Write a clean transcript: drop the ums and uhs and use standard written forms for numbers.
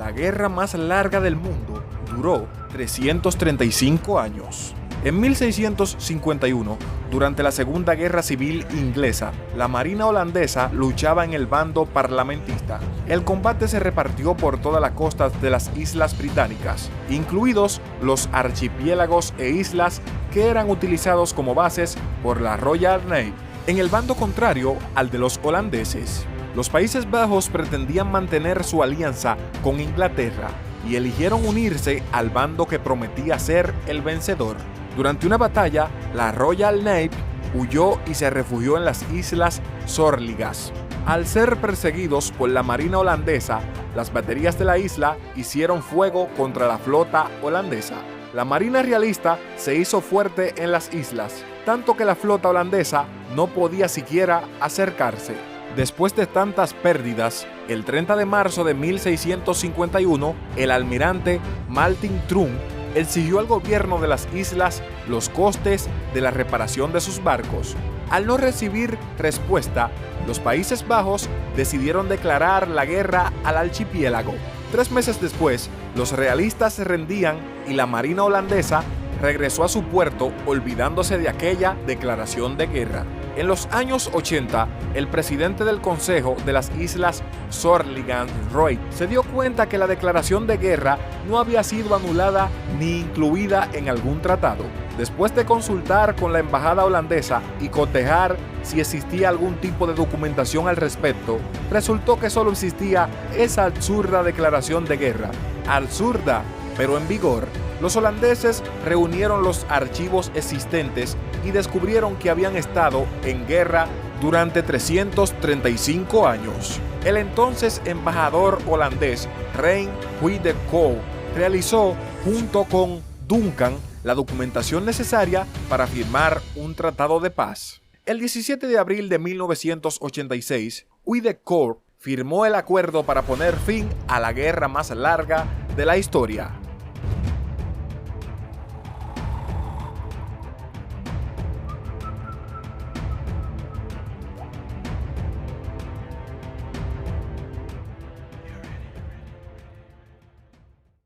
La guerra más larga del mundo duró 335 años. En 1651, durante la Segunda Guerra Civil Inglesa, la Marina holandesa luchaba en el bando parlamentista. El combate se repartió por todas las costas de las Islas Británicas, incluidos los archipiélagos e islas que eran utilizados como bases por la Royal Navy, en el bando contrario al de los holandeses. Los Países Bajos pretendían mantener su alianza con Inglaterra y eligieron unirse al bando que prometía ser el vencedor. Durante una batalla, la Royal Navy huyó y se refugió en las Islas Sórligas. Al ser perseguidos por la Marina holandesa, las baterías de la isla hicieron fuego contra la flota holandesa. La Marina realista se hizo fuerte en las islas, tanto que la flota holandesa no podía siquiera acercarse. Después de tantas pérdidas, el 30 de marzo de 1651, el almirante Martin Trump exigió al gobierno de las islas los costes de la reparación de sus barcos. Al no recibir respuesta, los Países Bajos decidieron declarar la guerra al archipiélago. 3 meses después, los realistas se rendían y la Marina holandesa regresó a su puerto olvidándose de aquella declaración de guerra. En los años 80, el presidente del Consejo de las Islas Sórligas, Roy, se dio cuenta que la declaración de guerra no había sido anulada ni incluida en algún tratado. Después de consultar con la embajada holandesa y cotejar si existía algún tipo de documentación al respecto, resultó que solo existía esa absurda declaración de guerra. Absurda, pero en vigor. Los holandeses reunieron los archivos existentes y descubrieron que habían estado en guerra durante 335 años. El entonces embajador holandés Rein de Kool realizó, junto con Duncan, la documentación necesaria para firmar un tratado de paz. El 17 de abril de 1986, de Kool firmó el acuerdo para poner fin a la guerra más larga de la historia.